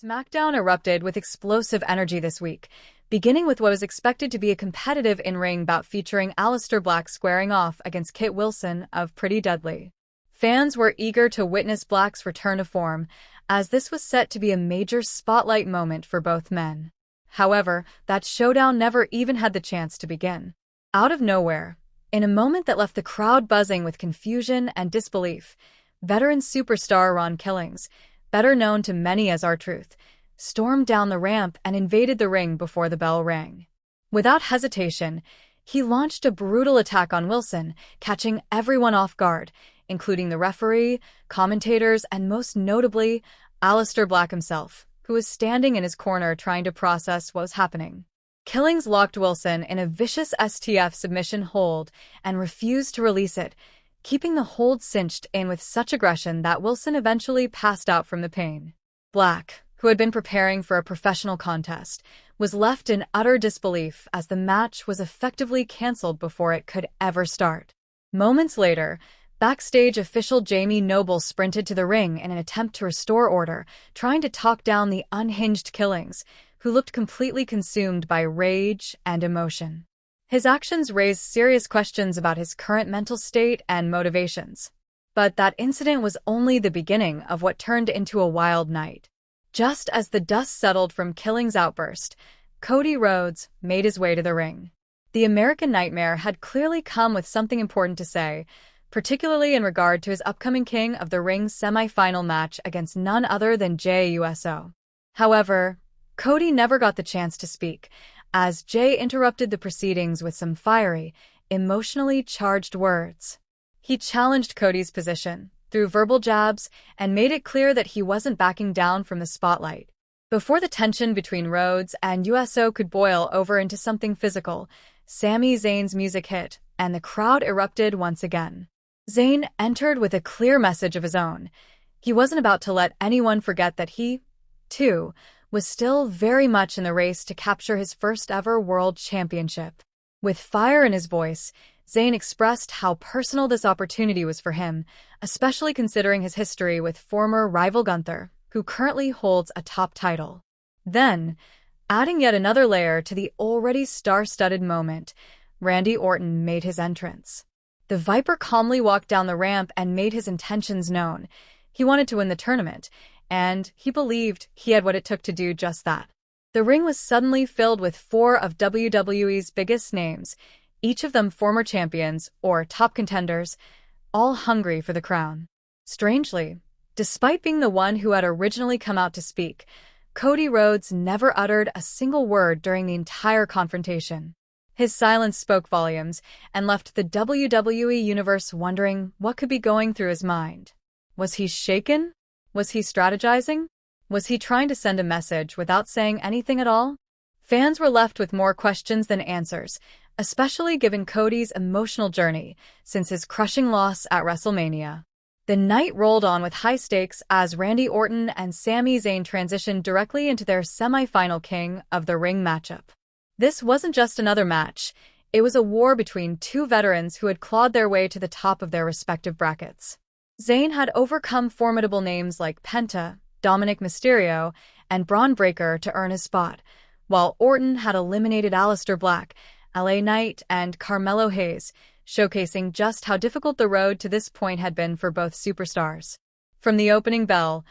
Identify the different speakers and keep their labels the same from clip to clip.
Speaker 1: Smackdown erupted with explosive energy this week, beginning with what was expected to be a competitive in-ring bout featuring Aleister Black squaring off against Kit Wilson of Pretty Deadly. Fans were eager to witness Black's return to form, as this was set to be a major spotlight moment for both men. However, that showdown never even had the chance to begin. Out of nowhere, in a moment that left the crowd buzzing with confusion and disbelief, veteran superstar Ron Killings, better known to many as R-Truth, stormed down the ramp and invaded the ring before the bell rang. Without hesitation, he launched a brutal attack on Wilson, catching everyone off guard, including the referee, commentators, and most notably, Aleister Black himself, who was standing in his corner trying to process what was happening. Killings locked Wilson in a vicious STF submission hold and refused to release it, keeping the hold cinched in with such aggression that Wilson eventually passed out from the pain. Black, who had been preparing for a professional contest, was left in utter disbelief as the match was effectively cancelled before it could ever start. Moments later, Backstage official Jamie Noble sprinted to the ring in an attempt to restore order, trying to talk down the unhinged Killings, who looked completely consumed by rage and emotion. His actions raised serious questions about his current mental state and motivations. But that incident was only the beginning of what turned into a wild night. Just as the dust settled from Killings' outburst, Cody Rhodes made his way to the ring. The American Nightmare had clearly come with something important to say, particularly in regard to his upcoming King of the Ring semi-final match against none other than Jey Uso. However, Cody never got the chance to speak, as Jey interrupted the proceedings with some fiery, emotionally charged words. He challenged Cody's position through verbal jabs and made it clear that he wasn't backing down from the spotlight. Before the tension between Rhodes and Uso could boil over into something physical, Sami Zayn's music hit, and the crowd erupted once again. Zayn entered with a clear message of his own. He wasn't about to let anyone forget that he, too, was still very much in the race to capture his first-ever world championship. With fire in his voice, Zayn expressed how personal this opportunity was for him, especially considering his history with former rival Gunther, who currently holds a top title. Then, adding yet another layer to the already star-studded moment, Randy Orton made his entrance. The Viper calmly walked down the ramp and made his intentions known. He wanted to win the tournament, and he believed he had what it took to do just that. The ring was suddenly filled with four of WWE's biggest names, each of them former champions or top contenders, all hungry for the crown. Strangely, despite being the one who had originally come out to speak, Cody Rhodes never uttered a single word during the entire confrontation. His silence spoke volumes and left the WWE Universe wondering what could be going through his mind. Was he shaken? Was he strategizing? Was he trying to send a message without saying anything at all? Fans were left with more questions than answers, especially given Cody's emotional journey since his crushing loss at WrestleMania. The night rolled on with high stakes as Randy Orton and Sami Zayn transitioned directly into their semi-final King of the Ring matchup. This wasn't just another match, it was a war between two veterans who had clawed their way to the top of their respective brackets. Zayn had overcome formidable names like Penta, Dominic Mysterio, and Braun Breaker to earn his spot, while Orton had eliminated Aleister Black, LA Knight, and Carmelo Hayes, showcasing just how difficult the road to this point had been for both superstars. From the opening bell,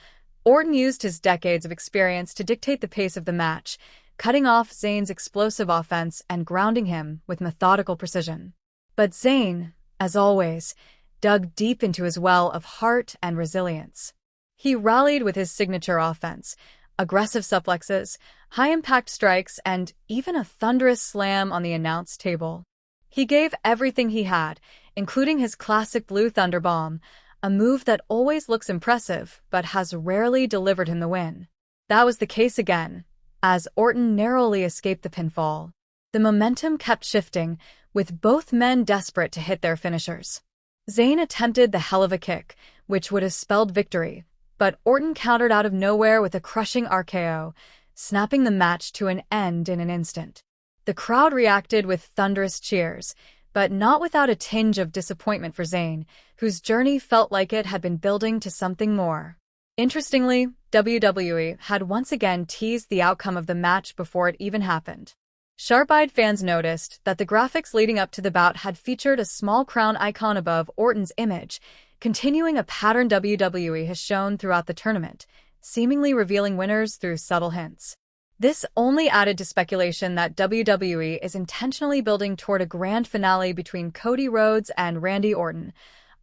Speaker 1: Orton used his decades of experience to dictate the pace of the match, cutting off Zayn's explosive offense and grounding him with methodical precision. But Zayn, as always, dug deep into his well of heart and resilience. He rallied with his signature offense, aggressive suplexes, high-impact strikes, and even a thunderous slam on the announce table. He gave everything he had, including his classic Blue Thunder Bomb, a move that always looks impressive but has rarely delivered him the win. That was the case again, as Orton narrowly escaped the pinfall. The momentum kept shifting, with both men desperate to hit their finishers. Zayn attempted the hell of a kick, which would have spelled victory, but Orton countered out of nowhere with a crushing RKO, snapping the match to an end in an instant. The crowd reacted with thunderous cheers, but not without a tinge of disappointment for Zayn, whose journey felt like it had been building to something more. Interestingly, WWE had once again teased the outcome of the match before it even happened. Sharp-eyed fans noticed that the graphics leading up to the bout had featured a small crown icon above Orton's image, continuing a pattern WWE has shown throughout the tournament, seemingly revealing winners through subtle hints. This only added to speculation that WWE is intentionally building toward a grand finale between Cody Rhodes and Randy Orton,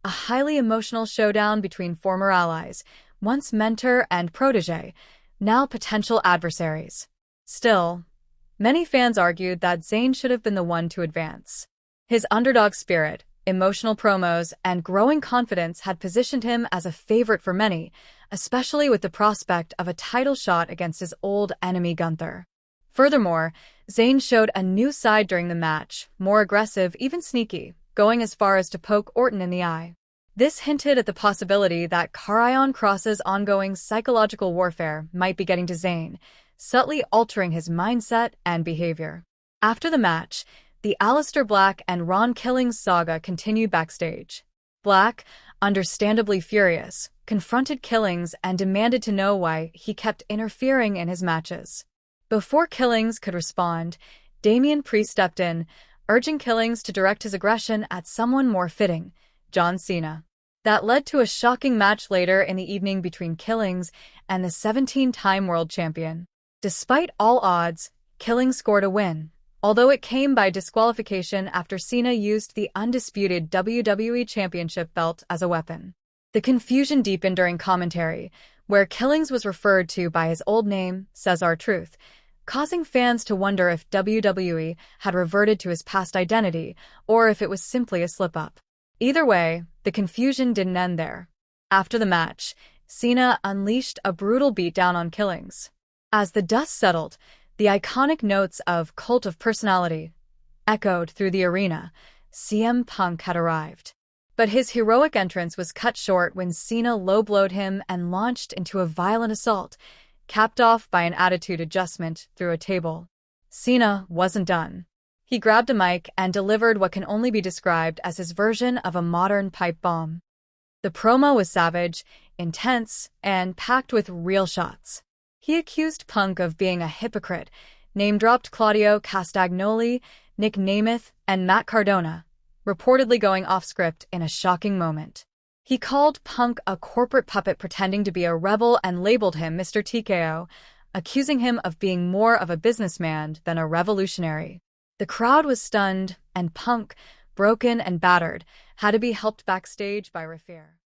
Speaker 1: a highly emotional showdown between former allies, once mentor and protege, now potential adversaries. Still, many fans argued that Zayn should have been the one to advance. His underdog spirit, emotional promos, and growing confidence had positioned him as a favorite for many, especially with the prospect of a title shot against his old enemy Gunther. Furthermore, Zayn showed a new side during the match, more aggressive, even sneaky, going as far as to poke Orton in the eye. This hinted at the possibility that Karrion Kross's ongoing psychological warfare might be getting to Zayn, subtly altering his mindset and behavior. After the match, the Aleister Black and Ron Killings saga continued backstage. Black, understandably furious, confronted Killings and demanded to know why he kept interfering in his matches. Before Killings could respond, Damian Priest stepped in, urging Killings to direct his aggression at someone more fitting, John Cena. That led to a shocking match later in the evening between Killings and the 17-time world champion. Despite all odds, Killings scored a win, although it came by disqualification after Cena used the undisputed WWE Championship belt as a weapon. The confusion deepened during commentary, where Killings was referred to by his old name, Cesar Truth, causing fans to wonder if WWE had reverted to his past identity or if it was simply a slip-up. Either way, the confusion didn't end there. After the match, Cena unleashed a brutal beatdown on Killings. As the dust settled, the iconic notes of Cult of Personality echoed through the arena. CM Punk had arrived. But his heroic entrance was cut short when Cena low-blowed him and launched into a violent assault, capped off by an attitude adjustment through a table. Cena wasn't done. He grabbed a mic and delivered what can only be described as his version of a modern pipe bomb. The promo was savage, intense, and packed with real shots. He accused Punk of being a hypocrite, name-dropped Claudio Castagnoli, Nick Nemeth, and Matt Cardona, reportedly going off-script in a shocking moment. He called Punk a corporate puppet pretending to be a rebel and labeled him Mr. TKO, accusing him of being more of a businessman than a revolutionary. The crowd was stunned, and Punk, broken and battered, had to be helped backstage by Rafir.